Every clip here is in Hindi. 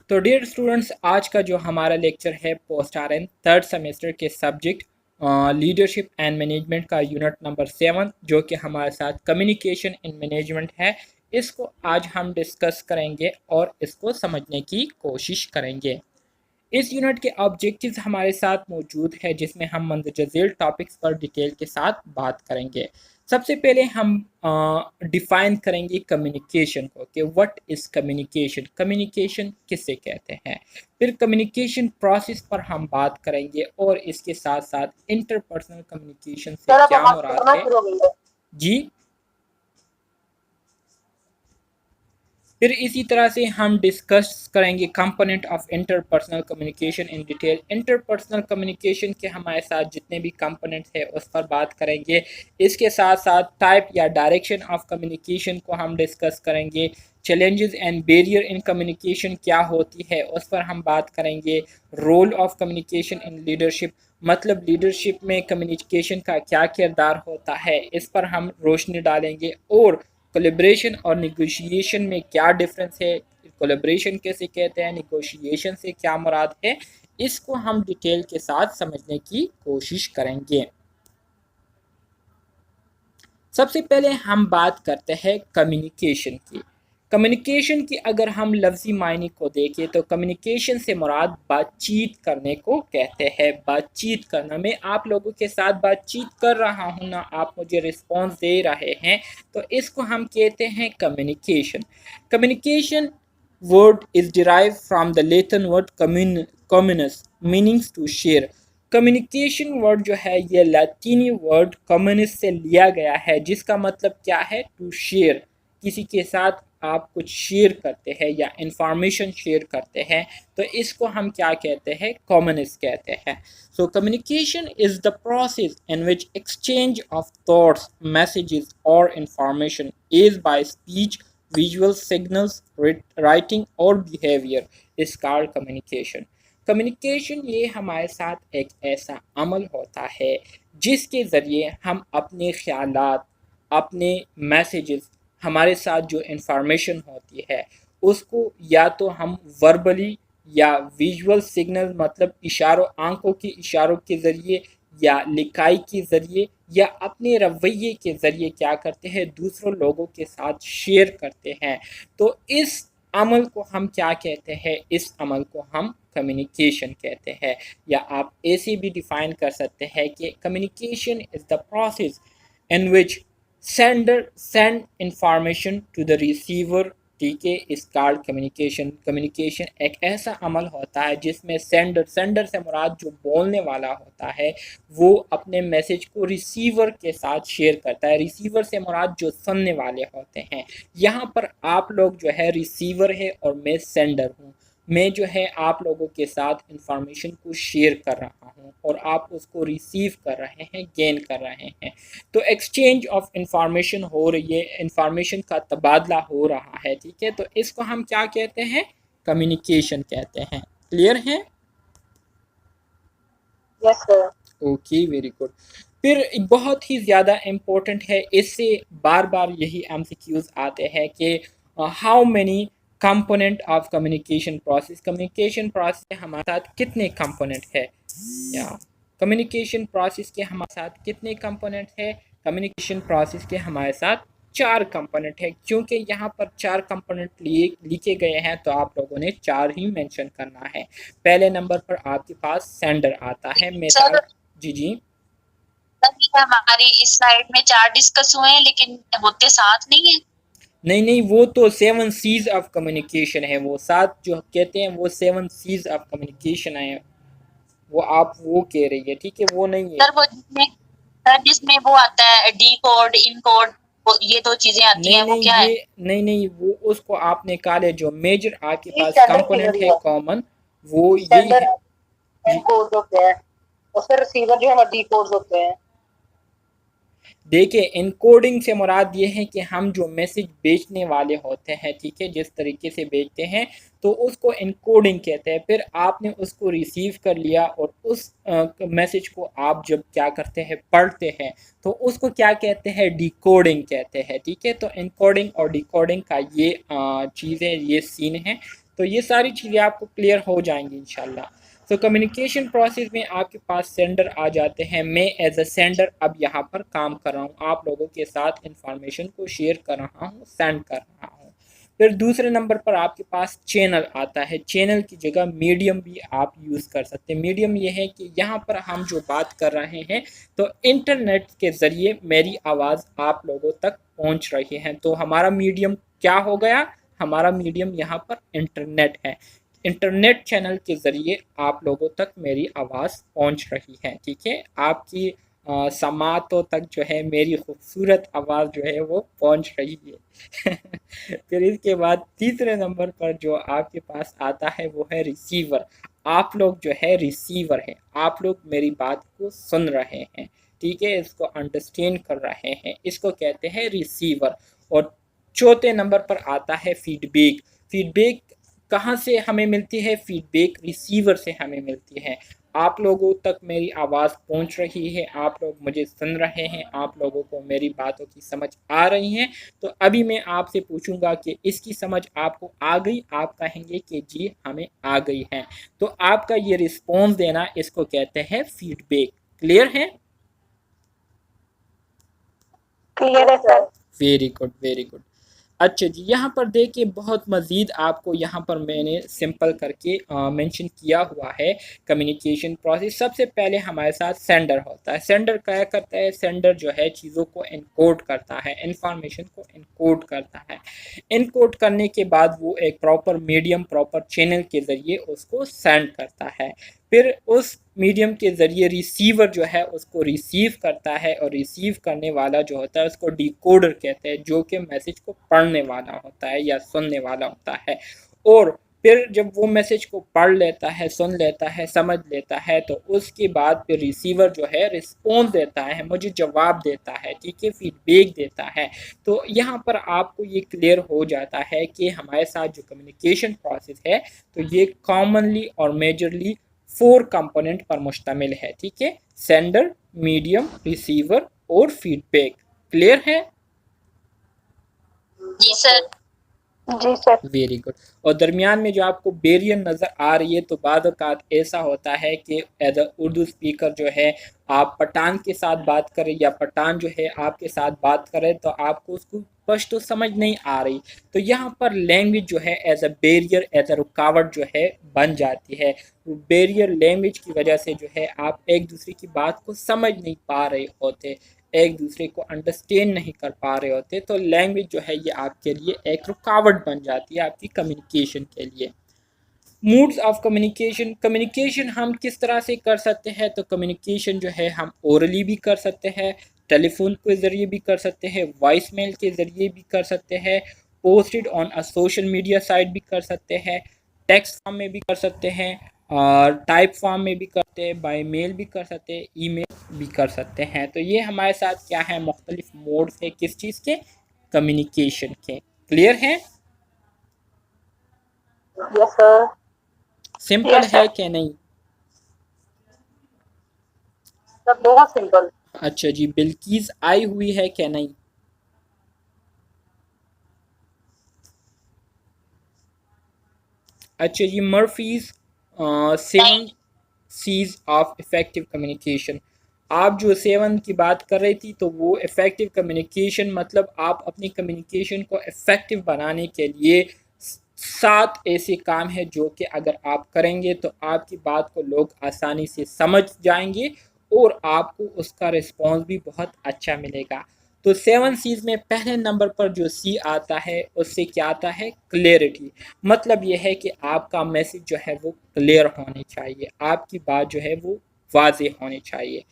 तो डियर स्टूडेंट्स, आज का जो हमारा लेक्चर है post R N third semester के सब्जेक्ट लीडरशिप एंड मैनेजमेंट का यूनिट नंबर 7 जो कि हमारे साथ कम्युनिकेशन इन मैनेजमेंट है, इसको आज हम डिस्कस करेंगे और इसको समझने की कोशिश करेंगे। इस यूनिट के ऑब्जेक्टिव्स हमारे साथ मौजूद है जिसमें हम मंदरजा झेल टॉपिक्स पर डिटेल के साथ बात करेंगे। सबसे पहले हम डिफाइन करेंगे कम्युनिकेशन को कि व्हाट इज़ कम्युनिकेशन, कम्युनिकेशन किसे कहते हैं। फिर कम्युनिकेशन प्रोसेस पर हम बात करेंगे और इसके साथ साथ इंटरपर्सनल कम्युनिकेशन से क्या मुराद है। जी, फिर इसी तरह से हम डिस्कस करेंगे component of interpersonal communication in detail. Interpersonal communication के हमारे साथ जितने भी कंपोनेंट्स हैं उस पर बात करेंगे। इसके साथ साथ टाइप या डायरेक्शन ऑफ कम्युनिकेशन को हम डिस्कस करेंगे। Challenges and barrier in communication क्या होती है उस पर हम बात करेंगे। Role of communication in leadership, मतलब लीडरशिप में कम्युनिकेशन का क्या किरदार होता है, इस पर हम रोशनी डालेंगे। और कोलेब्रेशन और निगोशिएशन में क्या डिफरेंस है, कोलेब्रेशन कैसे कहते हैं, निगोशिएशन से क्या मुराद है, इसको हम डिटेल के साथ समझने की कोशिश करेंगे। सबसे पहले हम बात करते हैं कम्युनिकेशन की। कम्युनिकेशन की अगर हम लफ्ज़ी मायने को देखें तो कम्युनिकेशन से मुराद बातचीत करने को कहते हैं। बातचीत करना, मैं आप लोगों के साथ बातचीत कर रहा हूँ ना, आप मुझे रिस्पॉन्स दे रहे हैं, तो इसको हम कहते हैं communication. Communication word is derive from the Latin word communis meanings to share. Communication word जो है ये लैटिनी वर्ड कम्युनिस्ट से लिया गया है जिसका मतलब क्या है, टू शेयर। किसी के साथ आप कुछ शेयर करते हैं या इंफॉर्मेशन शेयर करते हैं तो इसको हम क्या कहते हैं, कम्युनिस्ट कहते हैं। So communication is the process in which exchange of thoughts, messages और information is by speech, visual signals, writing और behaviour is called communication. Communication ये हमारे साथ एक ऐसा अमल होता है जिसके ज़रिए हम अपने ख़यालात, अपने मैसेजेस, हमारे साथ जो इंफॉर्मेशन होती है उसको या तो हम वर्बली या विजुअल सिग्नल, मतलब इशारों, आंखों के इशारों के ज़रिए या लिखाई के ज़रिए या अपने रवैये के ज़रिए क्या करते हैं, दूसरों लोगों के साथ शेयर करते हैं। तो इस अमल को हम क्या कहते हैं, इस अमल को हम कम्युनिकेशन कहते हैं। या आप ऐसे भी डिफाइन कर सकते हैं कि communication is the process in which sender send information to the receiver, ठीक है, इस कॉल्ड कम्युनिकेशन। कम्युनिकेशन एक ऐसा अमल होता है जिसमें सेंडर से मुराद जो बोलने वाला होता है वो अपने मैसेज को रिसीवर के साथ शेयर करता है। रिसीवर से मुराद जो सुनने वाले होते हैं। यहाँ पर आप लोग जो है रिसीवर है और मैं सेंडर हूँ। मैं जो है आप लोगों के साथ इंफॉर्मेशन को शेयर कर रहा हूँ और आप उसको रिसीव कर रहे हैं, गेन कर रहे हैं। तो एक्सचेंज ऑफ इंफॉर्मेशन हो रही है, इंफॉर्मेशन का तबादला हो रहा है, ठीक है। तो इसको हम क्या कहते हैं, कम्युनिकेशन कहते हैं। क्लियर है? Yes sir. Okay, very good. फिर बहुत ही ज़्यादा इम्पोर्टेंट है, इससे बार बार यही एमसीक्यूज आते हैं कि how many component of communication process. Communication process के हमारे साथ कितने कंपोनेंट है, या कम्युनिकेशन प्रोसेस के हमारे साथ कितने कंपोनेंट है। कम्युनिकेशन प्रोसेस के हमारे साथ 4 कंपोनेंट है। क्योंकि यहाँ पर 4 कंपोनेंट लिखे गए हैं तो आप लोगों ने 4 ही मेंशन करना है। पहले नंबर पर आपके पास सेंडर आता है, मिसाल। जी जी, हमारी इस स्लाइड में 4 डिस्कस हुए हैं लेकिन होते साथ नहीं है। नहीं नहीं, वो तो 7 सीज ऑफ कम्युनिकेशन है। वो 7 जो कहते हैं वो 7 सीज ऑफ कम्युनिकेशन है, वो आप वो कह रही है, ठीक है, वो नहीं है। सर वो जिसमें वो आता है डी कोड, इन कोड, ये 2 चीजें आती नहीं हैं, वो नहीं, क्या है? ये नहीं नहीं, वो उसको आपने काले जो मेजर आपके पास कंपोनेंट है कॉमन, वो यही है। कोड होते हैं और फिर रिसीवर जो है डी कोड होते हैं। देखिए, इनकोडिंग से मुराद ये है कि हम जो मैसेज बेचने वाले होते हैं, ठीक है, जिस तरीके से बेचते हैं तो उसको इनकोडिंग कहते हैं। फिर आपने उसको रिसीव कर लिया और उस मैसेज को आप जब क्या करते हैं, पढ़ते हैं, तो उसको क्या कहते हैं, डिकोडिंग कहते हैं, ठीक है। तो इनकोडिंग और डिकोडिंग का ये चीज़ें, ये सीन है। तो ये सारी चीज़ें आपको क्लियर हो जाएंगी इंशाल्लाह। तो कम्युनिकेशन प्रोसेस में आपके पास सेंडर आ जाते हैं। मैं एज अ सेंडर अब यहाँ पर काम कर रहा हूँ, आप लोगों के साथ इंफॉर्मेशन को शेयर कर रहा हूँ, सेंड कर रहा हूँ। फिर दूसरे नंबर पर आपके पास चैनल आता है। चैनल की जगह मीडियम भी आप यूज़ कर सकते हैं। मीडियम ये है कि यहाँ पर हम जो बात कर रहे हैं तो इंटरनेट के ज़रिए मेरी आवाज़ आप लोगों तक पहुँच रही है। तो हमारा मीडियम क्या हो गया, हमारा मीडियम यहाँ पर इंटरनेट है। इंटरनेट चैनल के ज़रिए आप लोगों तक मेरी आवाज़ पहुँच रही है, ठीक है। आपकी समातों तक जो है मेरी खूबसूरत आवाज़ जो है वो पहुँच रही है। फिर इसके बाद तीसरे नंबर पर जो आपके पास आता है वो है रिसीवर। आप लोग जो है रिसीवर हैं, आप लोग मेरी बात को सुन रहे हैं, ठीक है, इसको अंडरस्टैंड कर रहे हैं, इसको कहते हैं रिसीवर। और चौथे नंबर पर आता है फीडबैक। फीडबैक कहाँ से हमें मिलती है? फीडबैक रिसीवर से हमें मिलती है। आप लोगों तक मेरी आवाज़ पहुंच रही है, आप लोग मुझे सुन रहे हैं, आप लोगों को मेरी बातों की समझ आ रही है। तो अभी मैं आपसे पूछूंगा कि इसकी समझ आपको आ गई? आप कहेंगे कि जी हमें आ गई है। तो आपका ये रिस्पॉन्स देना, इसको कहते हैं फीडबैक। क्लियर है? क्लियर है sir. Very good, very good. अच्छा जी, यहाँ पर देखिए बहुत मज़ीद आपको यहाँ पर मैंने सिंपल करके मेंशन किया हुआ है कम्युनिकेशन प्रोसेस। सबसे पहले हमारे साथ सेंडर होता है। सेंडर क्या करता है? सेंडर जो है चीज़ों को इनकोड करता है, इंफॉर्मेशन को इनकोड करता है। इनकोड करने के बाद वो एक प्रॉपर मीडियम, प्रॉपर चैनल के ज़रिए उसको सेंड करता है। फिर उस मीडियम के ज़रिए रिसीवर जो है उसको रिसीव करता है, और रिसीव करने वाला जो होता है उसको डिकोडर कहते हैं, जो कि मैसेज को पढ़ने वाला होता है या सुनने वाला होता है। और फिर जब वो मैसेज को पढ़ लेता है, सुन लेता है, समझ लेता है, तो उसके बाद फिर रिसीवर जो है रिस्पॉन्स देता है, मुझे जवाब देता है, ठीक है, फीडबैक देता है। तो यहाँ पर आपको ये क्लियर हो जाता है कि हमारे साथ जो कम्युनिकेशन प्रोसेस है तो ये कॉमनली और मेजरली 4 कंपोनेंट पर मुश्तमिल है, ठीक है। सेंडर, मीडियम, रिसीवर और फीडबैक। क्लियर है? जी सर। जी सर। Very good. और दरमियान में जो आपको बैरियर नज़र आ रही है, तो बाद औक़ात ऐसा होता है कि एज अ उर्दू स्पीकर जो है आप पठान के साथ बात करें या पठान जो है आपके साथ बात करें तो आपको उसको स्पष्ट तो समझ नहीं आ रही। तो यहाँ पर लैंग्वेज जो है as a barrier, as a रुकावट जो है बन जाती है। बैरियर लैंग्वेज की वजह से जो है आप एक दूसरे की बात को समझ नहीं पा रहे होते, एक दूसरे को अंडरस्टैंड नहीं कर पा रहे होते। तो लैंग्वेज जो है ये आपके लिए एक रुकावट बन जाती है आपकी कम्युनिकेशन के लिए। Moods of communication. कम्युनिकेशन हम किस तरह से कर सकते हैं? तो कम्युनिकेशन जो है हम ओरली भी कर सकते हैं, टेलीफोन के ज़रिए भी कर सकते हैं, वॉइस मेल के ज़रिए भी कर सकते हैं, posted on a social media site भी कर सकते हैं, टेक्स्ट फॉर्म में भी कर सकते हैं, और टाइप फॉर्म में भी करते हैं, बाय मेल भी कर सकते हैं, ईमेल भी कर सकते हैं। तो ये हमारे साथ क्या है, मुख्तलिफ मोड्स है किस चीज़ के? कम्युनिकेशन के। क्लियर है? Yes sir. सिंपल है कि नहीं? सब बहुत सिंपल। अच्छा जी, बिल्किस आई हुई है कि नहीं? अच्छा जी, Murphy's 7 Cs of effective communication. आप जो 7 की बात कर रही थी तो वो इफ़ेक्टिव कम्युनिकेशन मतलब आप अपनी कम्युनिकेशन को इफ़ेक्टिव बनाने के लिए 7 ऐसे काम हैं जो कि अगर आप करेंगे तो आपकी बात को लोग आसानी से समझ जाएंगे और आपको उसका रिस्पॉन्स भी बहुत अच्छा मिलेगा। तो 7 सीज में पहले नंबर पर जो सी आता है उससे क्या आता है? क्लियरिटी। मतलब यह है कि आपका मैसेज जो है वो क्लियर होनी चाहिए, आपकी बात जो है वो वाज़ेह होनी चाहिए।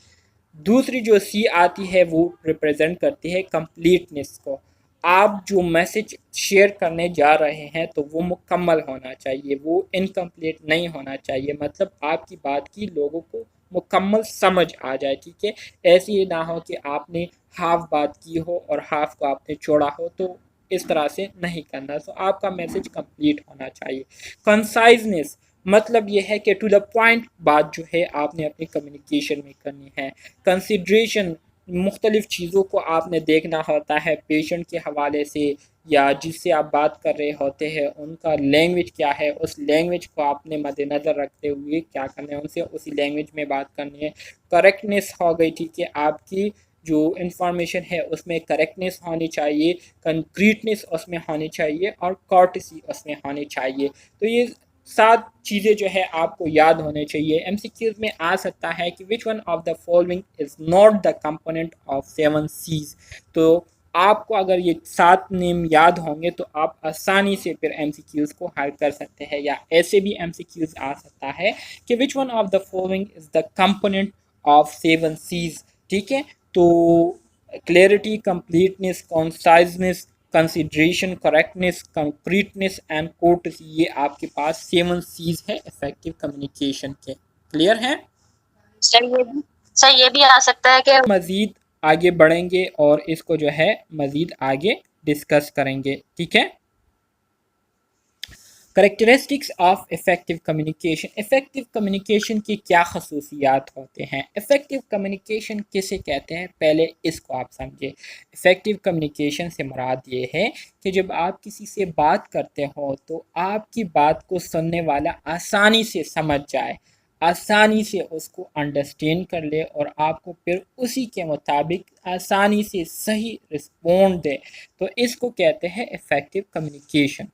दूसरी जो सी आती है वो रिप्रेजेंट करती है कंप्लीटनेस को। आप जो मैसेज शेयर करने जा रहे हैं तो वो मुकम्मल होना चाहिए, वो इनकम्प्लीट नहीं होना चाहिए। मतलब आपकी बात की लोगों को मुकम्मल समझ आ जाए, ठीक है। ऐसी ही ना हो कि आपने हाफ बात की हो और हाफ को आपने छोड़ा हो, तो इस तरह से नहीं करना। तो आपका मैसेज कंप्लीट होना चाहिए। कंसाइजनेस मतलब ये है कि टू द पॉइंट बात जो है आपने अपनी कम्युनिकेशन में करनी है। कंसिड्रेशन मुख्तलिफ़ चीज़ों को आपने देखना होता है पेशेंट के हवाले से, या जिससे आप बात कर रहे होते हैं उनका लैंग्वेज क्या है, उस लैंग्वेज को आपने मद्देनज़र रखते हुए क्या करना है, उनसे उसी लैंग्वेज में बात करनी है। करेक्टनेस हो गई, ठीक है, आपकी जो इंफॉर्मेशन है उसमें करेक्टनेस होनी चाहिए, कंक्रीटनेस उसमें होनी चाहिए और कॉर्टेसी उसमें होनी चाहिए। तो ये 7 चीज़ें जो है आपको याद होने चाहिए। एमसीक्यूज़ में आ सकता है कि which one of the following is not the component of 7 Cs. तो आपको अगर ये 7 नेम याद होंगे तो आप आसानी से फिर एमसीक्यूज़ को हल कर सकते हैं। या ऐसे भी एमसीक्यूज़ आ सकता है कि which one of the following is the component of 7 Cs, ठीक है। तो clarity, completeness, conciseness, consideration, correctness, concreteness and courtesy, ये आपके पास 7 सीज है इफेक्टिव कम्युनिकेशन के। क्लियर है? सर ये भी आ सकता है कि मज़ीद आगे बढ़ेंगे और इसको जो है मज़ीद आगे डिस्कस करेंगे, ठीक है। Characteristics of effective communication. Effective communication की क्या खसूसियात होते हैं? इफ़ेक्टिव कम्युनिकेशन किसे कहते हैं, पहले इसको आप समझे। इफ़ेक्टिव कम्युनिकेशन से मुराद ये है कि जब आप किसी से बात करते हो तो आपकी बात को सुनने वाला आसानी से समझ जाए, आसानी से उसको अंडरस्टैंड कर ले और आपको फिर उसी के मुताबिक आसानी से सही रिस्पॉन्ड दे, तो इसको कहते हैं इफ़ेक्टिव कम्युनिकेशन,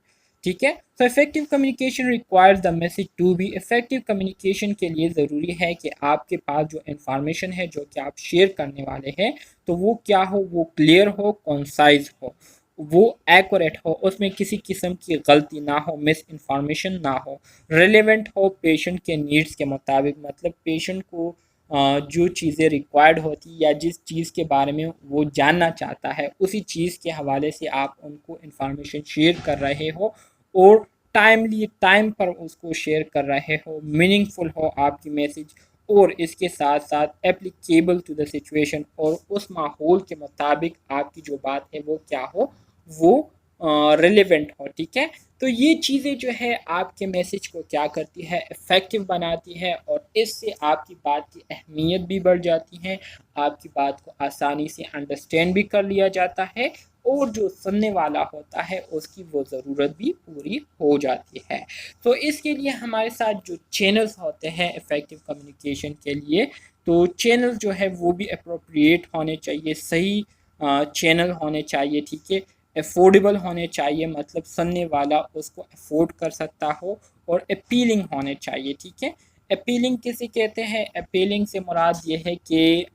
ठीक है। तो effective communication requires the message to be. Effective communication के लिए ज़रूरी है कि आपके पास जो इंफॉर्मेशन है जो कि आप शेयर करने वाले हैं तो वो क्या हो, वो क्लियर हो, कॉन्साइज हो, वो एक्यूरेट हो, उसमें किसी किस्म की गलती ना हो, मिस इन्फॉर्मेशन ना हो, रिलेवेंट हो पेशेंट के नीड्स के मुताबिक, मतलब पेशेंट को जो चीज़ें रिक्वायर्ड होती या जिस चीज़ के बारे में वो जानना चाहता है उसी चीज़ के हवाले से आप उनको इंफॉर्मेशन शेयर कर रहे हो और टाइमली टाइम पर उसको शेयर कर रहे हो, मीनिंगफुल हो आपकी मैसेज, और इसके साथ साथ एप्लीकेबल टू द सिचुएशन, और उस माहौल के मुताबिक आपकी जो बात है वो क्या हो, वो रिलेवेंट हो, ठीक है। तो ये चीज़ें जो है आपके मैसेज को क्या करती है, इफ़ेक्टिव बनाती है, और इससे आपकी बात की अहमियत भी बढ़ जाती है, आपकी बात को आसानी से अंडरस्टैंड भी कर लिया जाता है, और जो सुनने वाला होता है उसकी वो ज़रूरत भी पूरी हो जाती है। तो इसके लिए हमारे साथ जो चैनल्स होते हैं इफ़ेक्टिव कम्युनिकेशन के लिए, तो चैनल जो है वो भी अप्रोप्रिएट होने चाहिए, सही चैनल होने चाहिए, ठीक है। अफोर्डेबल होने चाहिए, मतलब सुनने वाला उसको अफोर्ड कर सकता हो, और अपीलिंग होने चाहिए, ठीक है। अपीलिंग किसे कहते हैं? अपीलिंग से मुराद ये है कि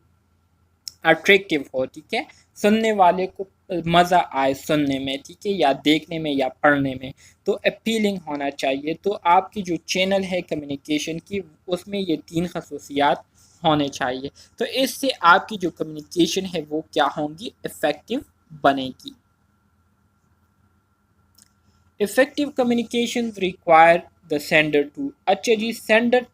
अट्रैक्टिव हो, ठीक है, सुनने वाले को मज़ा आए सुनने में, ठीक है, या देखने में या पढ़ने में, तो अपीलिंग होना चाहिए। तो आपकी जो चैनल है कम्युनिकेशन की उसमें ये 3 खसूसियात होने चाहिए, तो इससे आपकी जो कम्युनिकेशन है वो क्या होंगी, इफ़ेक्टिव बनेगी। Effective communication require the sender to. अच्छा जी, सेंडर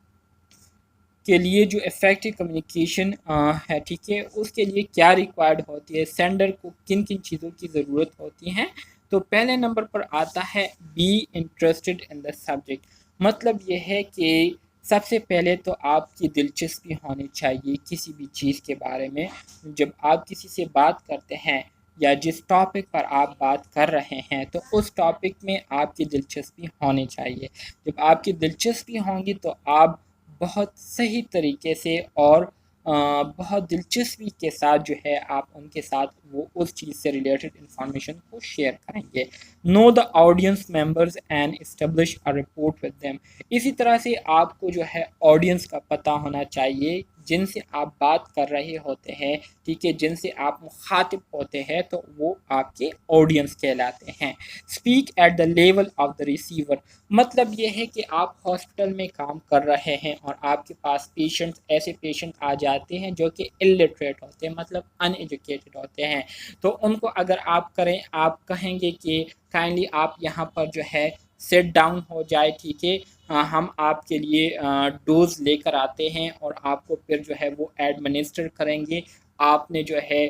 के लिए जो इफ़ेक्टिव कम्युनिकेशन है, ठीक है, उसके लिए क्या रिक्वायर्ड होती है, सेंडर को किन किन चीज़ों की ज़रूरत होती है। तो पहले नंबर पर आता है be interested in the subject. मतलब ये है कि सबसे पहले तो आपकी दिलचस्पी होनी चाहिए किसी भी चीज़ के बारे में। जब आप किसी से बात करते हैं या जिस टॉपिक पर आप बात कर रहे हैं तो उस टॉपिक में आपकी दिलचस्पी होनी चाहिए। जब आपकी दिलचस्पी होगी तो आप बहुत सही तरीके से और बहुत दिलचस्पी के साथ जो है आप उनके साथ वो उस चीज़ से रिलेटेड इंफॉर्मेशन को शेयर करेंगे। Know the audience members and establish a report with them. इसी तरह से आपको जो है ऑडियंस का पता होना चाहिए जिनसे आप बात कर रहे होते हैं, ठीक है, जिनसे आप मुखातिब होते हैं तो वो आपके ऑडियंस कहलाते हैं। Speak at the level of the receiver. मतलब ये है कि आप हॉस्पिटल में काम कर रहे हैं और आपके पास पेशेंट्स, ऐसे पेशेंट आ जाते हैं जो कि इलिटरेट होते हैं, मतलब अनएजुकेटेड होते हैं, तो उनको अगर आप करें, आप कहेंगे कि काइंडली आप यहाँ पर जो है सेट डाउन हो जाए, ठीक है, हम आपके लिए डोज लेकर आते हैं और आपको फिर जो है वो एडमिनिस्टर करेंगे, आपने जो है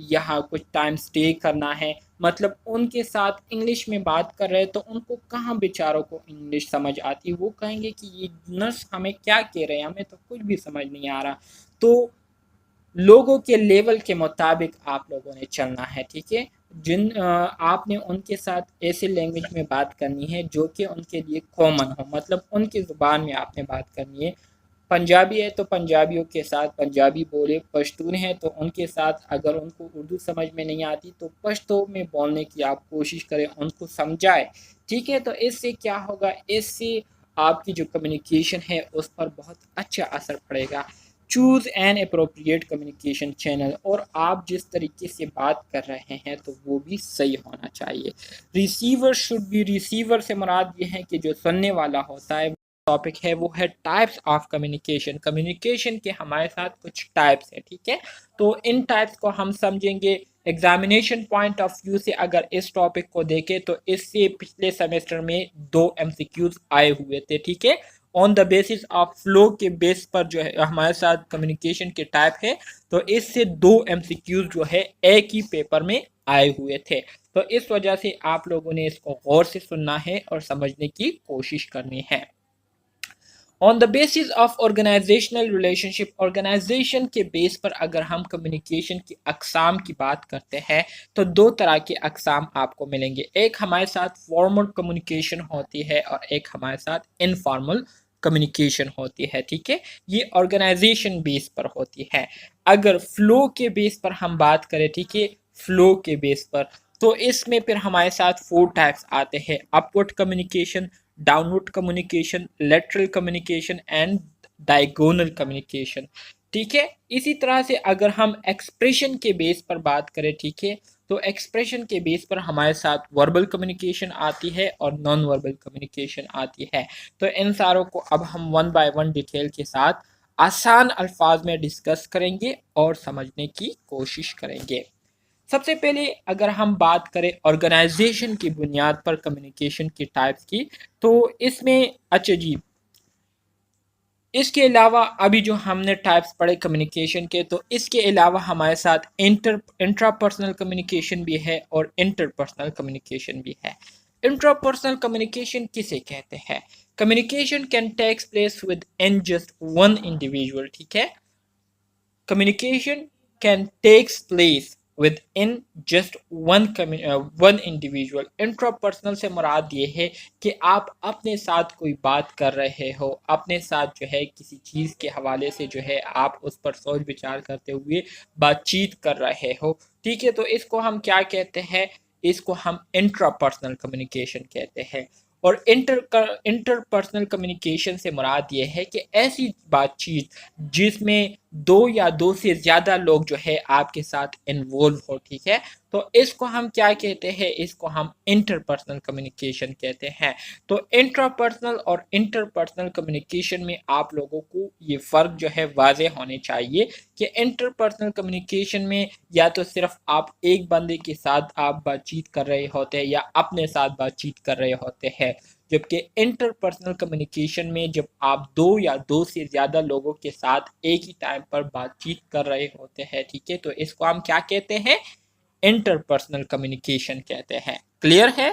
यहाँ कुछ टाइम स्टे करना है। मतलब उनके साथ इंग्लिश में बात कर रहे हैं तो उनको कहाँ बेचारों को इंग्लिश समझ आती है, वो कहेंगे कि ये नर्स हमें क्या कह रहे हैं, हमें तो कुछ भी समझ नहीं आ रहा। तो लोगों के लेवल के मुताबिक आप लोगों ने चलना है, ठीक है। आपने उनके साथ ऐसे लैंग्वेज में बात करनी है जो कि उनके लिए कॉमन हो, मतलब उनकी ज़ुबान में आपने बात करनी है। पंजाबी है तो पंजाबियों के साथ पंजाबी बोले, पश्तून है तो उनके साथ, अगर उनको उर्दू समझ में नहीं आती तो पश्तो में बोलने की आप कोशिश करें, उनको समझाएं, ठीक है। तो इससे क्या होगा, इससे आपकी जो कम्युनिकेशन है उस पर बहुत अच्छा असर पड़ेगा। Choose an appropriate communication channel, और आप जिस तरीके से बात कर रहे हैं तो वो भी सही होना चाहिए। रिसीवर शुड बी, रिसीवर से मुराद ये है कि जो सुनने वाला होता है। टॉपिक है वो है टाइप्स ऑफ कम्युनिकेशन। कम्युनिकेशन के हमारे साथ कुछ टाइप्स है, ठीक है। तो इन टाइप्स को हम समझेंगे एग्जामिनेशन पॉइंट ऑफ व्यू से। अगर इस टॉपिक को देखें तो इससे पिछले सेमेस्टर में 2 MCQs आए हुए थे, ठीक है। On the basis of flow के बेस पर जो है हमारे साथ कम्युनिकेशन के टाइप है, तो इससे 2 MCQs जो है एक ही पेपर में आए हुए थे। तो इस वजह से आप लोगों ने इसको गौर से सुनना है और समझने की कोशिश करनी है। On the basis of organisational relationship, organisation के बेस पर अगर हम कम्युनिकेशन की अकसाम की बात करते हैं तो 2 तरह के अकसाम आपको मिलेंगे। एक हमारे साथ फॉर्मल कम्युनिकेशन होती है और एक हमारे साथ इनफॉर्मल कम्युनिकेशन होती है, ठीक है। ये ऑर्गेनाइजेशन बेस पर होती है। अगर फ्लो के बेस पर हम बात करें, ठीक है, फ्लो के बेस पर, तो इसमें फिर हमारे साथ 4 टाइप्स आते हैं: upward communication, downward communication, lateral communication and diagonal communication, ठीक है। इसी तरह से अगर हम एक्सप्रेशन के बेस पर बात करें, ठीक है, तो एक्सप्रेशन के बेस पर हमारे साथ वर्बल कम्युनिकेशन आती है और नॉन वर्बल कम्युनिकेशन आती है। तो इन सारों को अब हम वन बाय वन डिटेल के साथ आसान अल्फाज में डिस्कस करेंगे और समझने की कोशिश करेंगे। सबसे पहले अगर हम बात करें ऑर्गेनाइजेशन की बुनियाद पर कम्युनिकेशन की टाइप्स की, तो इसमें अच्छा जी, इसके अलावा अभी जो हमने टाइप्स पढ़े कम्युनिकेशन के, तो इसके अलावा हमारे साथ इंट्रापर्सनल कम्युनिकेशन भी है और इंटरपर्सनल कम्युनिकेशन भी है। इंट्रापर्सनल कम्युनिकेशन किसे कहते हैं? Communication can takes place within just one individual, ठीक है। Communication can takes place within just one individual. Intrapersonal से मुराद ये है कि आप अपने साथ कोई बात कर रहे हो, अपने साथ जो है किसी चीज़ के हवाले से जो है आप उस पर सोच विचार करते हुए बातचीत कर रहे हो, ठीक है। तो इसको हम क्या कहते हैं? इसको हम इंट्रापर्सनल कम्युनिकेशन कहते हैं। और इंटरपर्सनल कम्युनिकेशन से मुराद ये है कि ऐसी बातचीत जिसमें 2 या 2 से ज़्यादा लोग जो है आपके साथ इन्वॉल्व हो, ठीक है। तो इसको हम क्या कहते हैं? इसको हम इंटरपर्सनल कम्युनिकेशन कहते हैं। तो इंट्रापर्सनल और इंटरपर्सनल कम्युनिकेशन में आप लोगों को ये फ़र्क जो है वाज़े होने चाहिए कि इंटरपर्सनल कम्युनिकेशन में या तो सिर्फ आप एक बंदे के साथ आप बातचीत कर रहे होते हैं या अपने साथ बातचीत कर रहे होते हैं, जबकि इंटरपर्सनल कम्युनिकेशन में जब आप 2 या 2 से ज़्यादा लोगों के साथ एक ही टाइम पर बातचीत कर रहे होते हैं, ठीक है, तो इसको हम क्या कहते हैं? इंटरपर्सनल कम्युनिकेशन कहते हैं। क्लियर है?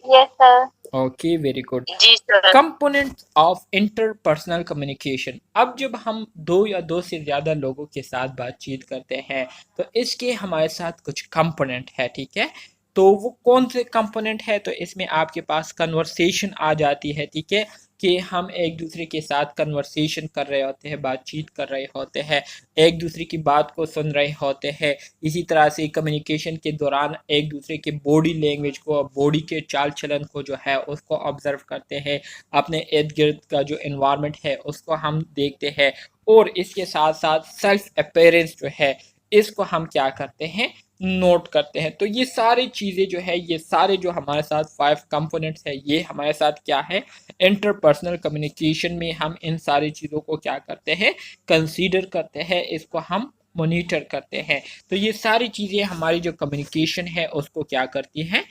Yes sir. Okay, very good. जी sir. Components of interpersonal communication. अब जब हम 2 या 2 से ज़्यादा लोगों के साथ बातचीत करते हैं तो इसके हमारे साथ कुछ कंपोनेंट है, ठीक है। तो वो कौन से कंपोनेंट है? तो इसमें आपके पास कन्वर्सेशन आ जाती है, ठीक है, कि हम एक दूसरे के साथ कन्वर्सेशन कर रहे होते हैं, बातचीत कर रहे होते हैं, एक दूसरे की बात को सुन रहे होते हैं। इसी तरह से कम्युनिकेशन के दौरान एक दूसरे के बॉडी लैंग्वेज को, बॉडी के चाल चलन को जो है उसको ऑब्जर्व करते हैं, अपने इर्द गिर्द का जो इन्वायरमेंट है उसको हम देखते हैं, और इसके साथ साथ सेल्फ अपीयरेंस जो है इसको हम क्या करते हैं? नोट करते हैं। तो ये सारी चीज़ें जो है, ये सारे जो हमारे साथ 5 कंपोनेंट्स है, ये हमारे साथ क्या है? इंटरपर्सनल कम्युनिकेशन में हम इन सारी चीज़ों को क्या करते हैं? कंसीडर करते हैं, इसको हम मॉनिटर करते हैं। तो ये सारी चीज़ें हमारी जो कम्युनिकेशन है उसको क्या करती हैं?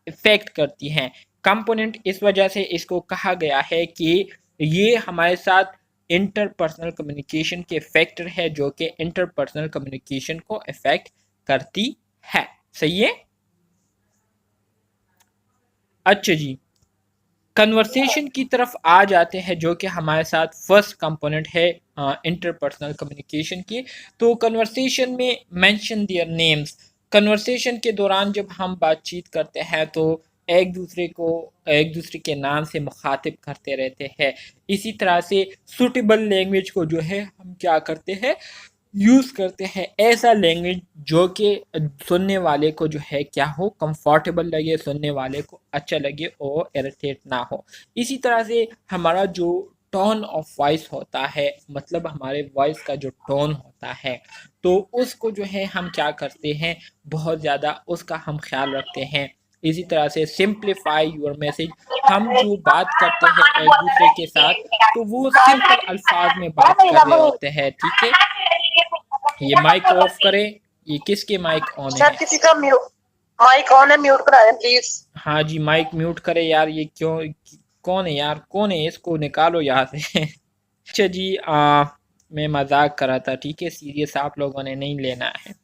इफेक्ट करती हैं। कंपोनेंट इस वजह से इसको कहा गया है कि ये हमारे साथ इंटरपर्सनल कम्युनिकेशन के फैक्टर है जो कि इंटरपर्सनल कम्युनिकेशन को इफेक्ट करती है। सही है? अच्छा जी, कन्वर्सेशन की तरफ आ जाते हैं, जो कि हमारे साथ फर्स्ट कंपोनेंट है इंटरपर्सनल कम्युनिकेशन की। तो कन्वर्सेशन में मेंशन देयर नेम्स। कन्वर्सेशन के दौरान जब हम बातचीत करते हैं तो एक दूसरे को एक दूसरे के नाम से मुखातिब करते रहते हैं। इसी तरह से सूटेबल लैंग्वेज को जो है हम क्या करते हैं, यूज़ करते हैं। ऐसा लैंग्वेज जो कि सुनने वाले को जो है क्या हो, कंफर्टेबल लगे, सुनने वाले को अच्छा लगे और इरिटेट ना हो। इसी तरह से हमारा जो टोन ऑफ वॉइस होता है, मतलब हमारे वॉइस का जो टोन होता है, तो उसको जो है हम क्या करते हैं, बहुत ज़्यादा उसका हम ख्याल रखते हैं। इसी तरह से सिंप्लीफाई योर मैसेज। हम जो बात करते हैं एक दूसरे के साथ, तो वो सिंपल अल्फाज में बात कर रहे होते हैं, ठीक है। ये माइक ऑफ करें। ये किसके माइक ऑन सर है? किसी का माइक ऑन है, म्यूट कराएं प्लीज। हाँ जी, माइक म्यूट करें यार। ये क्यों, कौन है यार, कौन है, इसको निकालो यहाँ से। अच्छा जी, मैं मजाक कर रहा था, ठीक है, सीरियस आप लोगों ने नहीं लेना है।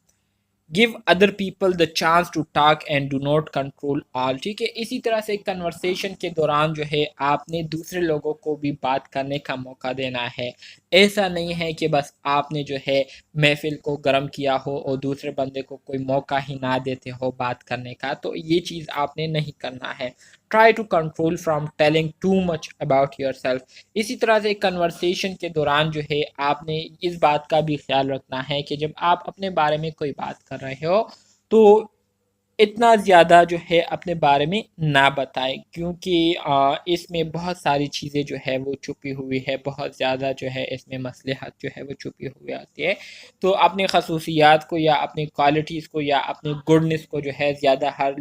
Give other people the chance to talk and do not control all, ठीक है। इसी तरह से कन्वर्सेशन के दौरान जो है आपने दूसरे लोगों को भी बात करने का मौका देना है। ऐसा नहीं है कि बस आपने जो है महफिल को गर्म किया हो और दूसरे बंदे को कोई मौका ही ना देते हो बात करने का, तो ये चीज़ आपने नहीं करना है। Try to control from telling too much about your self. इसी तरह से कन्वर्सेशन के दौरान जो है आपने इस बात का भी ख्याल रखना है कि जब आप अपने बारे में कोई बात कर रहे हो तो इतना ज़्यादा जो है अपने बारे में ना बताएं, क्योंकि इसमें बहुत सारी चीज़ें जो है वो छुपी हुई है, बहुत ज़्यादा जो है इसमें मसलहत जो है वो छुपी हुई आती है। तो अपनी खसूसियात को या अपनी क्वालिटीज़ को या अपनी गुडनेस को जो है ज़्यादा हर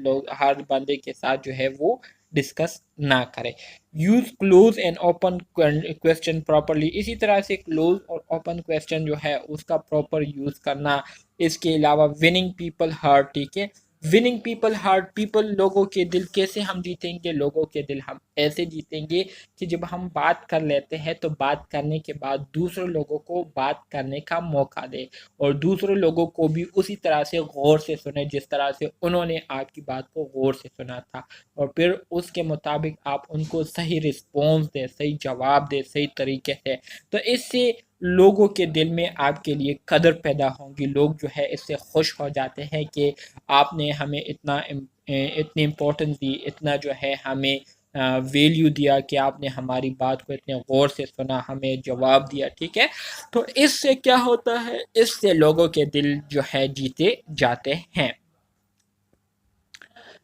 बंदे के साथ जो है वो डिस्कस ना करें। Use close and open question properly. इसी तरह से क्लोज और ओपन क्वेश्चन जो है उसका प्रॉपर यूज़ करना। इसके अलावा विनिंग पीपल हार्ट, ठीक है। विनिंग पीपल हार्ट, पीपल लोगों के दिल कैसे हम जीतेंगे? लोगों के दिल हम ऐसे जीतेंगे कि जब हम बात कर लेते हैं तो बात करने के बाद दूसरे लोगों को बात करने का मौका दे और दूसरे लोगों को भी उसी तरह से गौर से सुने जिस तरह से उन्होंने आपकी बात को गौर से सुना था, और फिर उसके मुताबिक आप उनको सही रिस्पॉन्स दें, सही जवाब दें, सही तरीके से। तो इससे लोगों के दिल में आपके लिए कदर पैदा होंगी। लोग जो है इससे खुश हो जाते हैं कि आपने हमें इतनी इम्पोर्टेंस दी, इतना जो है हमें वैल्यू दिया कि आपने हमारी बात को इतने गौर से सुना, हमें जवाब दिया, ठीक है। तो इससे क्या होता है, इससे लोगों के दिल जो है जीते जाते हैं।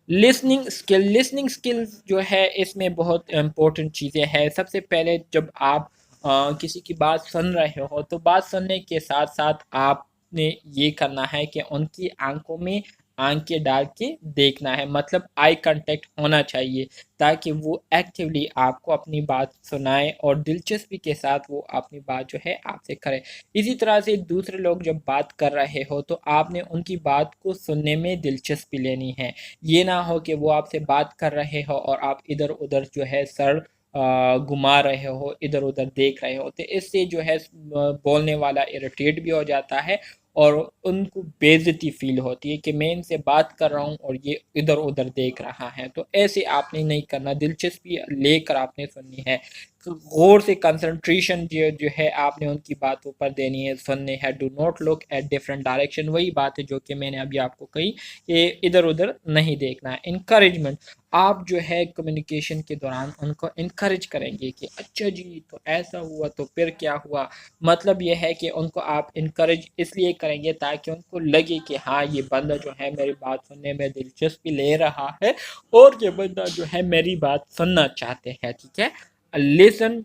लिसनिंग स्किल्स जो है इसमें बहुत इम्पोर्टेंट चीज़ें हैं। सबसे पहले जब आप किसी की बात सुन रहे हो तो बात सुनने के साथ साथ आपने ये करना है कि उनकी आंखों में आंखें डाल के देखना है, मतलब आई कांटेक्ट होना चाहिए, ताकि वो एक्टिवली आपको अपनी बात सुनाए और दिलचस्पी के साथ वो अपनी बात जो है आपसे करे। इसी तरह से दूसरे लोग जब बात कर रहे हो तो आपने उनकी बात को सुनने में दिलचस्पी लेनी है। ये ना हो कि वो आपसे बात कर रहे हो और आप इधर उधर जो है सर घुमा रहे हो, इधर उधर देख रहे हो, तो इससे जो है बोलने वाला इरिटेट भी हो जाता है और उनको बेइज्जती फील होती है कि मैं इनसे बात कर रहा हूँ और ये इधर उधर देख रहा है। तो ऐसे आपने नहीं करना, दिलचस्पी लेकर आपने सुननी है। गौर से कंसंट्रेशन जो है आपने उनकी बातों पर देनी है, सुनने है। Do not look at different direction, वही बात है जो कि मैंने अभी आपको कही, ये इधर उधर नहीं देखना है। इंकरेजमेंट, आप जो है कम्युनिकेशन के दौरान उनको इनकरेज करेंगे कि अच्छा जी तो ऐसा हुआ तो फिर क्या हुआ। मतलब ये है कि उनको आप इनकरेज इसलिए करेंगे ताकि उनको लगे कि हाँ ये बंदा जो है मेरी बात सुनने में दिलचस्पी ले रहा है और ये बंदा जो है मेरी बात सुनना चाहते हैं, ठीक है। लिसन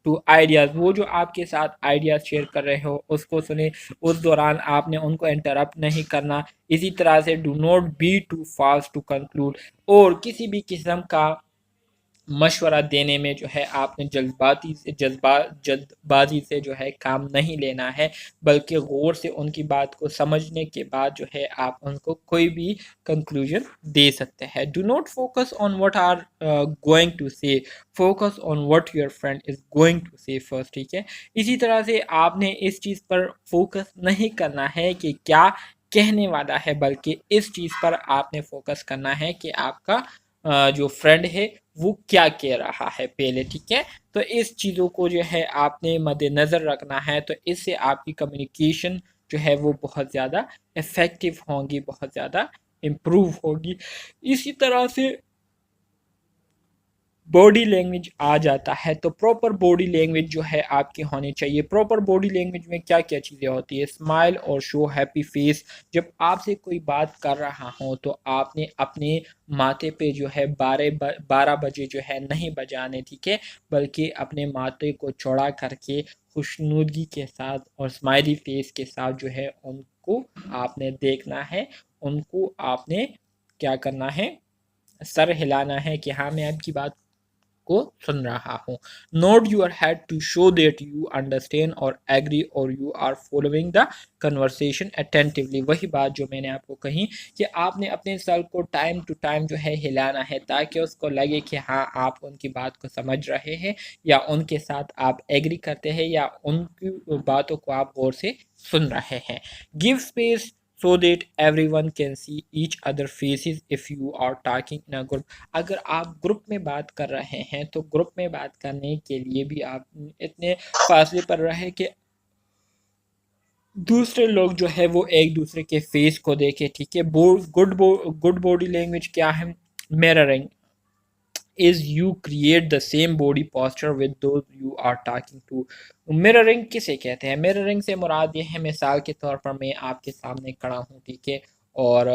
टू आइडियाज़, वो जो आपके साथ आइडियाज़ शेयर कर रहे हो उसको सुने, उस दौरान आपने उनको इंटरप्ट नहीं करना। इसी तरह से do not be too fast to conclude, और किसी भी किस्म का मशवरा देने में जो है आपने जल्दबाजी से जो है काम नहीं लेना है, बल्कि गौर से उनकी बात को समझने के बाद जो है आप उनको कोई भी कंक्लूजन दे सकते हैं। Do not focus on what are going to say, focus on what your friend is going to say first, ठीक है। इसी तरह से आपने इस चीज़ पर फोकस नहीं करना है कि क्या कहने वाला है, बल्कि इस चीज़ पर आपने फोकस करना है कि आपका जो फ्रेंड है वो क्या कह रहा है पहले, ठीक है। तो इस चीज़ों को जो है आपने मद्देनज़र रखना है, तो इससे आपकी कम्युनिकेशन जो है वो बहुत ज़्यादा इफ़ेक्टिव होंगी, बहुत ज़्यादा इम्प्रूव होगी। इसी तरह से बॉडी लैंग्वेज आ जाता है, तो प्रॉपर बॉडी लैंग्वेज जो है आपकी होनी चाहिए। प्रॉपर बॉडी लैंग्वेज में क्या क्या चीज़ें होती है, स्माइल और शो हैप्पी फेस। जब आपसे कोई बात कर रहा हो तो आपने अपने माथे पे जो है 12 बजे जो है नहीं बजाने, ठीक है, बल्कि अपने माथे को चौड़ा करके खुशनुदगी के साथ और स्माइली फेस के साथ जो है उनको आपने देखना है, उनको आपने क्या करना है, सर हिलाना है कि हाँ मैं आपकी बात को सुन रहा हूँ। Nod your head to show that you understand और एग्री और you are following the conversation attentively. वही बात जो मैंने आपको कही कि आपने अपने सर को टाइम टू टाइम जो है हिलाना है, ताकि उसको लगे कि हाँ आप उनकी बात को समझ रहे हैं, या उनके साथ आप एग्री करते हैं, या उनकी बातों को आप गौर से सुन रहे हैं। Give space so that everyone can see each other faces if you are talking in a group। अगर आप ग्रुप में बात कर रहे हैं तो ग्रुप में बात करने के लिए भी आप इतने फासले पर रहे कि दूसरे लोग जो है वो एक दूसरे के फेस को देखे, ठीक है। गुड बॉडी लैंग्वेज क्या है, mirroring is you create the same body posture with those you are talking to। Mirroring किसे कहते हैं, मिररिंग से मुराद ये है, मिसाल के तौर पर मैं आपके सामने खड़ा हूँ, ठीक है, और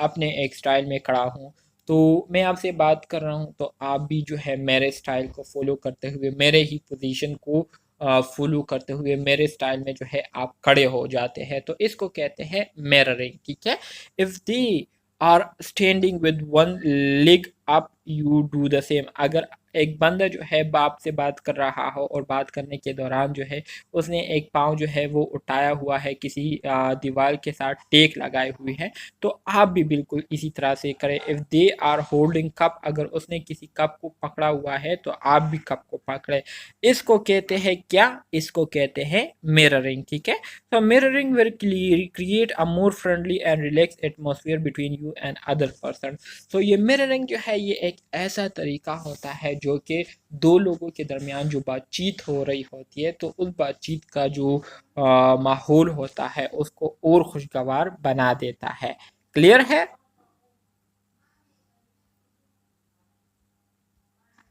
अपने एक स्टाइल में खड़ा हूँ, तो मैं आपसे बात कर रहा हूँ, तो आप भी जो है मेरे स्टाइल को फॉलो करते हुए, मेरे ही पोजीशन को फॉलो करते हुए मेरे स्टाइल में जो है आप खड़े हो जाते हैं, तो इसको कहते हैं मिररिंग, ठीक है। If they are standing with one leg up you do the same. अगर एक बंदा जो है बाप से बात कर रहा हो और बात करने के दौरान जो है उसने एक पाँव जो है वो उठाया हुआ है, किसी दीवार के साथ टेक लगाए हुई है, तो आप भी बिल्कुल इसी तरह से करें। If they are holding cup, अगर उसने किसी कप को पकड़ा हुआ है तो आप भी कप को पकड़े। इसको कहते हैं क्या, इसको कहते हैं मिररिंग, ठीक है। तो mirroring will create a more friendly and relax atmosphere between you and other person. तो ये मिररिंग जो है ये एक ऐसा तरीका होता है जो कि दो लोगों के दरमियान जो बातचीत हो रही होती है, तो उस बातचीत का जो माहौल होता है उसको और खुशगवार बना देता है। क्लियर है?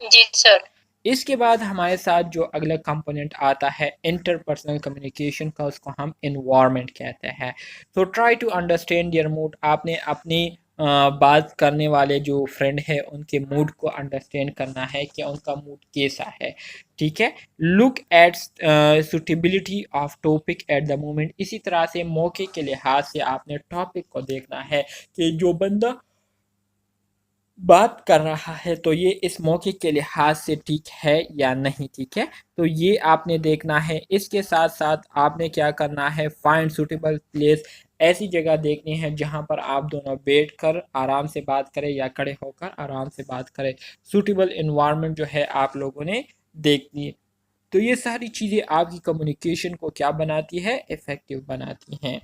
जी सर। इसके बाद हमारे साथ जो अगला कंपोनेंट आता है इंटरपर्सनल कम्युनिकेशन का, उसको हम इन्वायरमेंट कहते हैं। तो try to understand their mood. आपने अपनी बात करने वाले जो फ्रेंड है उनके मूड को अंडरस्टैंड करना है कि उनका मूड कैसा है, ठीक है। Look at suitability of topic at the moment. इसी तरह से मौके के लिहाज से आपने टॉपिक को देखना है कि जो बंदा बात कर रहा है तो ये इस मौके के लिहाज से ठीक है या नहीं, ठीक है, तो ये आपने देखना है। इसके साथ साथ आपने क्या करना है, फाइंड सूटेबल प्लेस। ऐसी जगह देखनी है जहाँ पर आप दोनों बैठकर आराम से बात करें या खड़े होकर आराम से बात करें। सूटेबल इन्वायरमेंट जो है आप लोगों ने देखनी है। तो ये सारी चीज़ें आपकी कम्युनिकेशन को क्या बनाती है, इफ़ेक्टिव बनाती हैं।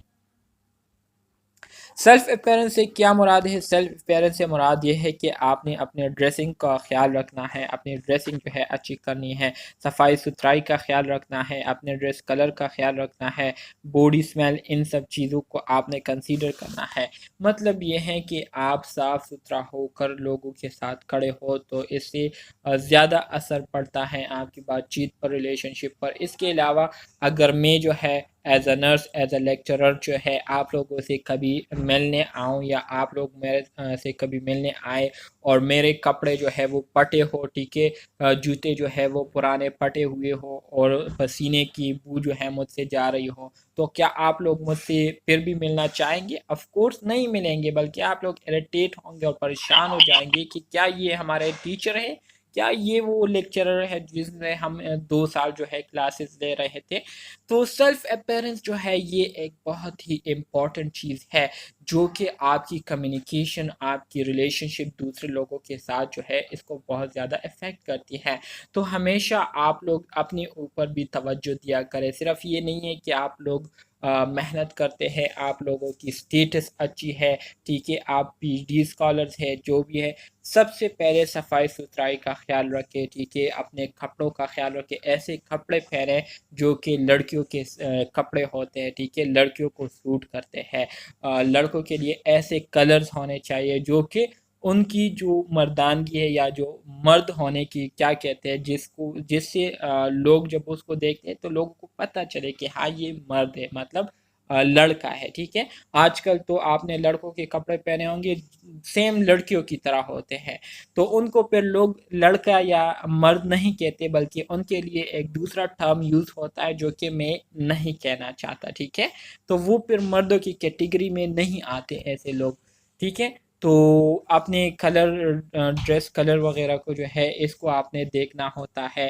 सेल्फ अपेयरेंस से क्या मुराद है, सेल्फ अपेयरेंस से मुराद ये है कि आपने अपने ड्रेसिंग का ख्याल रखना है, अपनी ड्रेसिंग जो है अच्छी करनी है, सफाई सुथराई का ख्याल रखना है, अपने ड्रेस कलर का ख्याल रखना है, बॉडी स्मेल, इन सब चीज़ों को आपने कंसीडर करना है। मतलब ये है कि आप साफ़ सुथरा होकर लोगों के साथ खड़े हो तो इससे ज़्यादा असर पड़ता है आपकी बातचीत पर, रिलेशनशिप पर। इसके अलावा अगर मैं जो है as a nurse, as a lecturer जो है आप लोगों से कभी मिलने आऊँ या आप लोग मेरे से कभी मिलने आए और मेरे कपड़े जो है वो फटे हो, ठीक है, जूते जो है वो पुराने फटे हुए हो और पसीने की बू जो है मुझसे जा रही हो, तो क्या आप लोग मुझसे फिर भी मिलना चाहेंगे? ऑफ कोर्स नहीं मिलेंगे, बल्कि आप लोग इरिटेट होंगे और परेशान हो जाएंगे कि क्या ये हमारे टीचर है, क्या ये वो लेक्चरर है जिसने हम 2 साल जो है क्लासेस ले रहे थे। तो सेल्फ अपेयरेंस जो है ये एक बहुत ही इम्पॉर्टेंट चीज़ है जो कि आपकी कम्युनिकेशन, आपकी रिलेशनशिप दूसरे लोगों के साथ जो है इसको बहुत ज़्यादा इफ़ेक्ट करती है। तो हमेशा आप लोग अपने ऊपर भी तवज्जो दिया करें। सिर्फ़ ये नहीं है कि आप लोग मेहनत करते हैं, आप लोगों की स्टेटस अच्छी है, ठीक है, आप पीएचडी स्कॉलर्स हैं, जो भी है, सबसे पहले सफाई सुथराई का ख्याल रखें, ठीक है, अपने कपड़ों का ख्याल रखें, ऐसे कपड़े पहने जो कि लड़कियों के कपड़े होते हैं, ठीक है, लड़कियों को सूट करते हैं। लड़कों के लिए ऐसे कलर्स होने चाहिए जो कि उनकी जो मर्दानगी है या जो मर्द होने की क्या कहते हैं, जिससे लोग जब उसको देखते हैं तो लोगों को पता चले कि हाँ ये मर्द है, मतलब लड़का है, ठीक है। आजकल तो आपने लड़कों के कपड़े पहने होंगे सेम लड़कियों की तरह होते हैं, तो उनको फिर लोग लड़का या मर्द नहीं कहते, बल्कि उनके लिए एक दूसरा टर्म यूज़ होता है जो कि मैं नहीं कहना चाहता, ठीक है। तो वो फिर मर्दों की कैटेगरी में नहीं आते ऐसे लोग, ठीक है। तो आपने कलर ड्रेस कलर वगैरह को जो है इसको आपने देखना होता है।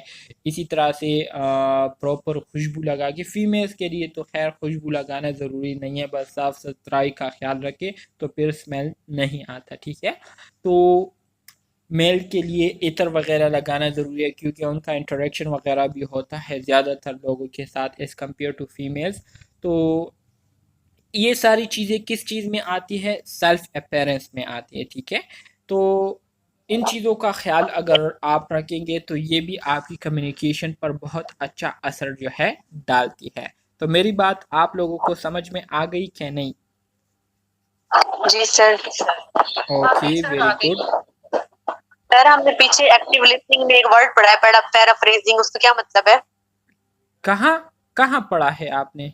इसी तरह से प्रॉपर खुशबू लगा के, फीमेल्स के लिए तो खैर खुशबू लगाना ज़रूरी नहीं है, बस साफ़ सुथराई का ख्याल रखें तो फिर स्मेल नहीं आता, ठीक है। तो मेल के लिए इत्र वगैरह लगाना ज़रूरी है क्योंकि उनका इंटरेक्शन वगैरह भी होता है ज़्यादातर लोगों के साथ एज़ कम्पेयर टू फीमेल्स। तो ये सारी चीज़ें किस चीज़ में आती है, सेल्फ अपेयरेंस में आती है, ठीक है। तो इन चीज़ों का ख्याल अगर आप रखेंगे तो ये भी आपकी कम्युनिकेशन पर बहुत अच्छा असर जो है डालती है। तो मेरी बात आप लोगों को समझ में आ गई क्या नहीं? जी sir. Okay, very good. Sir हमने पीछे एक्टिव लिसनिंग में एक वर्ड पढ़ा है, पैराफ्रेजिंग, उसका क्या मतलब है? कहाँ कहाँ पढ़ा है आपने?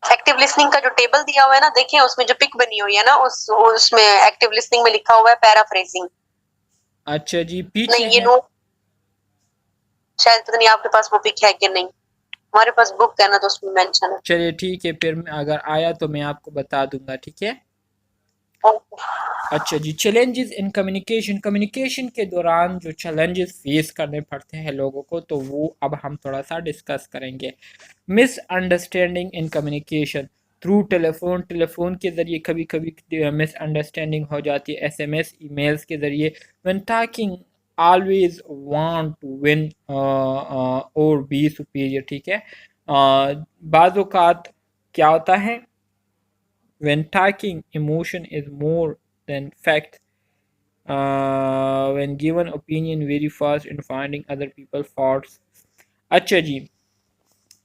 एक्टिव लिसनिंग का जो टेबल दिया हुआ है ना, देखिए उसमें जो पिक बनी हुई है ना, उसमें एक्टिव लिसनिंग में लिखा हुआ है पैराफ्रेजिंग। अच्छा जी, पीछे नहीं ये है। नो, शायद पता नहीं आपके पास वो पिक है कि नहीं। हमारे पास बुक है ना, तो उसमें मेंशन है। चलिए ठीक है, फिर अगर आया तो मैं आपको बता दूंगा, ठीक है। अच्छा जी, चैलेंजेस इन कम्युनिकेशन, कम्युनिकेशन के दौरान जो चैलेंजेस फेस करने पड़ते हैं लोगों को, तो वो अब हम थोड़ा सा डिस्कस करेंगे। Misunderstanding in communication through telephone, telephone के ज़रिए कभी कभी मिसअंडरस्टैंडिंग हो जाती है, एसएमएस, ईमेल्स के ज़रिए। When talking always want to win और बी सुपीरियर, ठीक है। बाज़ औक़ात क्या होता है, when talking emotion is more than fact, when given opinion very fast in finding other people faults। अच्छा जी,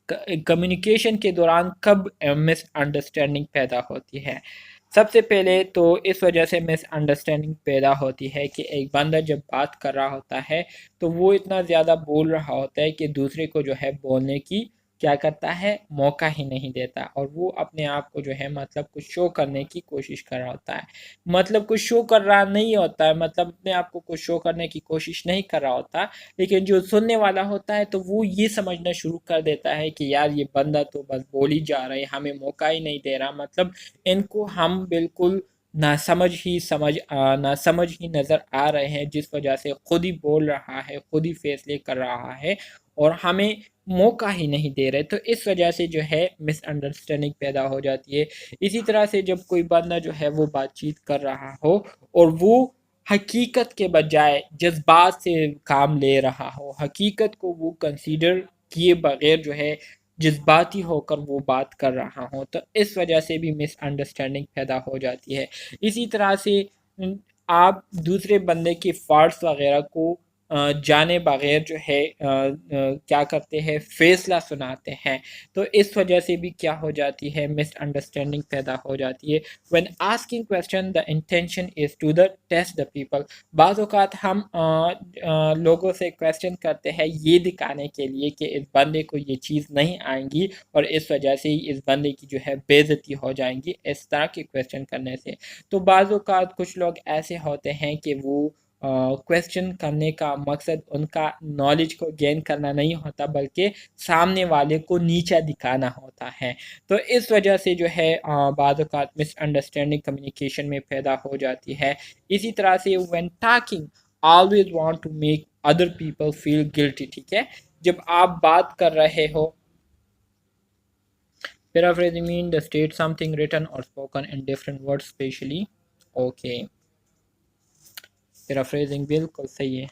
कम्युनिकेशन के दौरान कब मिसअंडरस्टैंडिंग पैदा होती है? सबसे पहले तो इस वजह से मिसअंडरस्टैंडिंग पैदा होती है कि एक बंदा जब बात कर रहा होता है तो वो इतना ज़्यादा बोल रहा होता है कि दूसरे को जो है बोलने की क्या करता है, मौका ही नहीं देता, और वो अपने आप को जो है मतलब कुछ शो करने की कोशिश कर रहा होता है। मतलब कुछ शो कर रहा नहीं होता है, मतलब अपने आप को कुछ शो करने की कोशिश नहीं कर रहा होता, लेकिन जो सुनने वाला होता है तो वो ये समझना शुरू कर देता है कि यार ये बंदा तो बस बोल ही जा रहा है, हमें मौका ही नहीं दे रहा, मतलब इनको हम बिल्कुल ना समझ ही नज़र आ रहे हैं, जिस वजह से खुद ही बोल रहा है, खुद ही फैसले कर रहा है और हमें मौका ही नहीं दे रहे। तो इस वजह से जो है मिसअंडरस्टैंडिंग पैदा हो जाती है। इसी तरह से जब कोई बंदा जो है वो बातचीत कर रहा हो और वो हकीकत के बजाय जज्बात से काम ले रहा हो, हकीकत को वो कंसीडर किए बगैर जो है जज्बाती होकर वो बात कर रहा हो, तो इस वजह से भी मिसअंडरस्टैंडिंग पैदा हो जाती है। इसी तरह से आप दूसरे बंदे के फॉल्ट्स वगैरह को जाने बगैर जो है क्या करते हैं, फैसला सुनाते हैं, तो इस वजह से भी क्या हो जाती है, मिसअंडरस्टैंडिंग पैदा हो जाती है। When asking question the intention is to the test the people, बाज़ औक़ात हम लोगों से क्वेश्चन करते हैं ये दिखाने के लिए कि इस बंदे को ये चीज़ नहीं आएंगी और इस वजह से ही इस बंदे की जो है बेइज्जती हो जाएंगी, इस तरह के क्वेश्चन करने से। तो बाज़ औक़ात कुछ लोग ऐसे होते हैं कि वो क्वेश्चन करने का मकसद उनका नॉलेज को गेन करना नहीं होता, बल्कि सामने वाले को नीचा दिखाना होता है। तो इस वजह से जो है बाज़ औक़ात मिसअंडरस्टैंडिंग कम्युनिकेशन में पैदा हो जाती है। इसी तरह से when talking always want to make other people feel guilty, ठीक है। जब आप बात कर रहे हो, paraphrasing mean the state something written or spoken in different words specially। Okay, paraphrasing बिल्कुल सही है।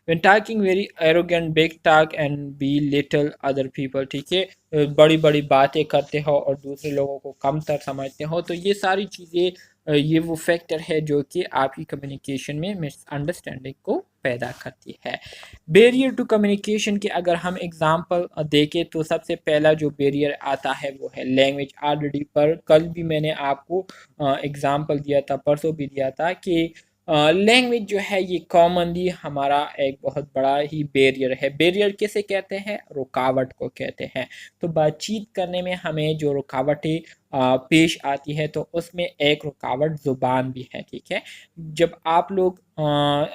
When talking very arrogant big talk and be little other people, ठीक है, बड़ी बड़ी बातें करते हो और दूसरे लोगों को कमतर समझते हो। तो ये सारी चीज़ें, ये वो फैक्टर है जो कि आपकी कम्युनिकेशन में मिसअंडरस्टैंडिंग को पैदा करती है। बैरियर टू कम्युनिकेशन के अगर हम एग्जांपल देखें तो सबसे पहला जो बैरियर आता है वो है लैंग्वेज। ऑलरेडी पर कल भी मैंने आपको एग्जांपल दिया था, परसों भी दिया था कि लैंग्वेज जो है ये कॉमनली हमारा एक बहुत बड़ा ही बैरियर है। बैरियर किसे कहते हैं? रुकावट को कहते हैं। तो बातचीत करने में हमें जो रुकावटें पेश आती है तो उसमें एक रुकावट ज़ुबान भी है, ठीक है। जब आप लोग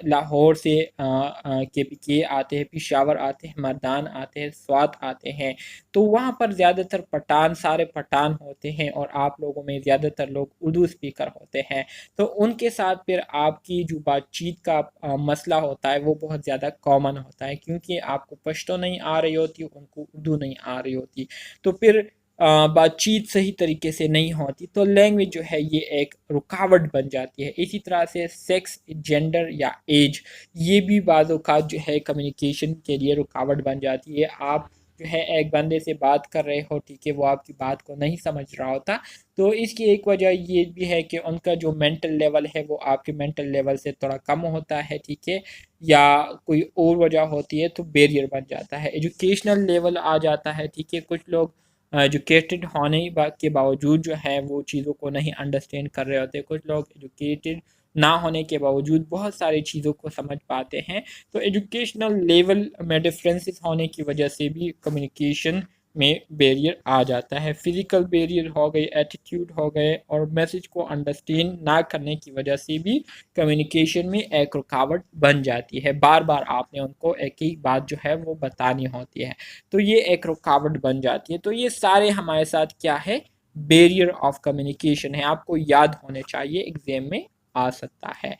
लाहौर से KPK आते हैं, पिशावर आते हैं, मर्दान आते हैं, स्वात आते हैं, तो वहाँ पर ज़्यादातर पठान, सारे पठान होते हैं और आप लोगों में ज़्यादातर लोग उर्दू स्पीकर होते हैं। तो उनके साथ फिर आपकी जो बातचीत का मसला होता है वो बहुत ज़्यादा कॉमन होता है, क्योंकि आपको पश्तो नहीं आ रही होती, उनको उर्दू नहीं आ रही होती, तो फिर बातचीत सही तरीके से नहीं होती। तो लैंग्वेज जो है ये एक रुकावट बन जाती है। इसी तरह से सेक्स, जेंडर या एज, ये भी बाज़ औक़ात जो है कम्युनिकेशन के लिए रुकावट बन जाती है। आप जो है एक बंदे से बात कर रहे हो, ठीक है, वो आपकी बात को नहीं समझ रहा होता, तो इसकी एक वजह ये भी है कि उनका जो मेंटल लेवल है वो आपके मेंटल लेवल से थोड़ा कम होता है, ठीक है, या कोई और वजह होती है, तो बैरियर बन जाता है। एजुकेशनल लेवल आ जाता है, ठीक है, कुछ लोग एजुकेटेड होने के बावजूद जो है वो चीज़ों को नहीं अंडरस्टैंड कर रहे होते। कुछ लोग एजुकेटेड ना होने के बावजूद बहुत सारी चीज़ों को समझ पाते हैं। तो एजुकेशनल लेवल में डिफरेंसेस होने की वजह से भी कम्युनिकेशन में बैरियर आ जाता है। फिज़िकल बैरियर हो गए, एटीट्यूड हो गए, और मैसेज को अंडरस्टैंड ना करने की वजह से भी कम्युनिकेशन में एक रुकावट बन जाती है। बार बार आपने उनको एक ही बात जो है वो बतानी होती है, तो ये एक रुकावट बन जाती है। तो ये सारे हमारे साथ क्या है? बैरियर ऑफ कम्युनिकेशन है। आपको याद होने चाहिए, एग्जाम में आ सकता है।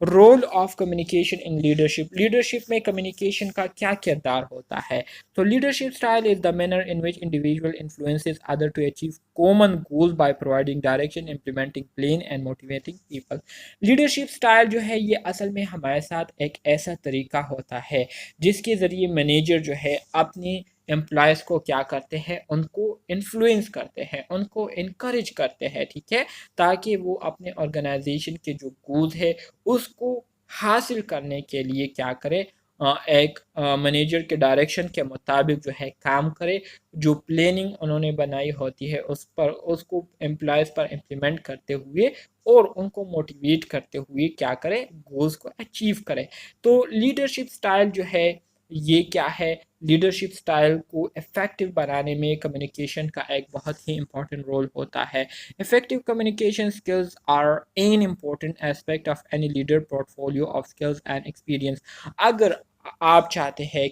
Role of communication in leadership, leadership में कम्युनिकेशन का क्या किरदार होता है? तो leadership style is the manner in which individual influences other to achieve common goals by providing direction, implementing plan and motivating people. Leadership style जो है ये असल में हमारे साथ एक ऐसा तरीका होता है जिसके ज़रिए मैनेजर जो है अपनी एम्प्लॉयज़ को क्या करते हैं? उनको इन्फ्लुएंस करते हैं, उनको इनकरेज करते हैं, ठीक है, ताकि वो अपने ऑर्गेनाइजेशन के जो गोल्स है उसको हासिल करने के लिए क्या करे? एक मैनेजर के डायरेक्शन के मुताबिक जो है काम करे। जो प्लानिंग उन्होंने बनाई होती है उस पर, उसको एम्प्लॉयज़ पर इम्प्लीमेंट करते हुए और उनको मोटिवेट करते हुए क्या करे? गोल्स को अचीव करे। तो लीडरशिप स्टाइल जो है ये क्या है? लीडरशिप स्टाइल को इफ़ेक्टिव बनाने में कम्युनिकेशन का एक बहुत ही इम्पोर्टेंट रोल होता है। Effective communication skills are an important aspect of any leader portfolio of skills and experience. अगर आप चाहते हैं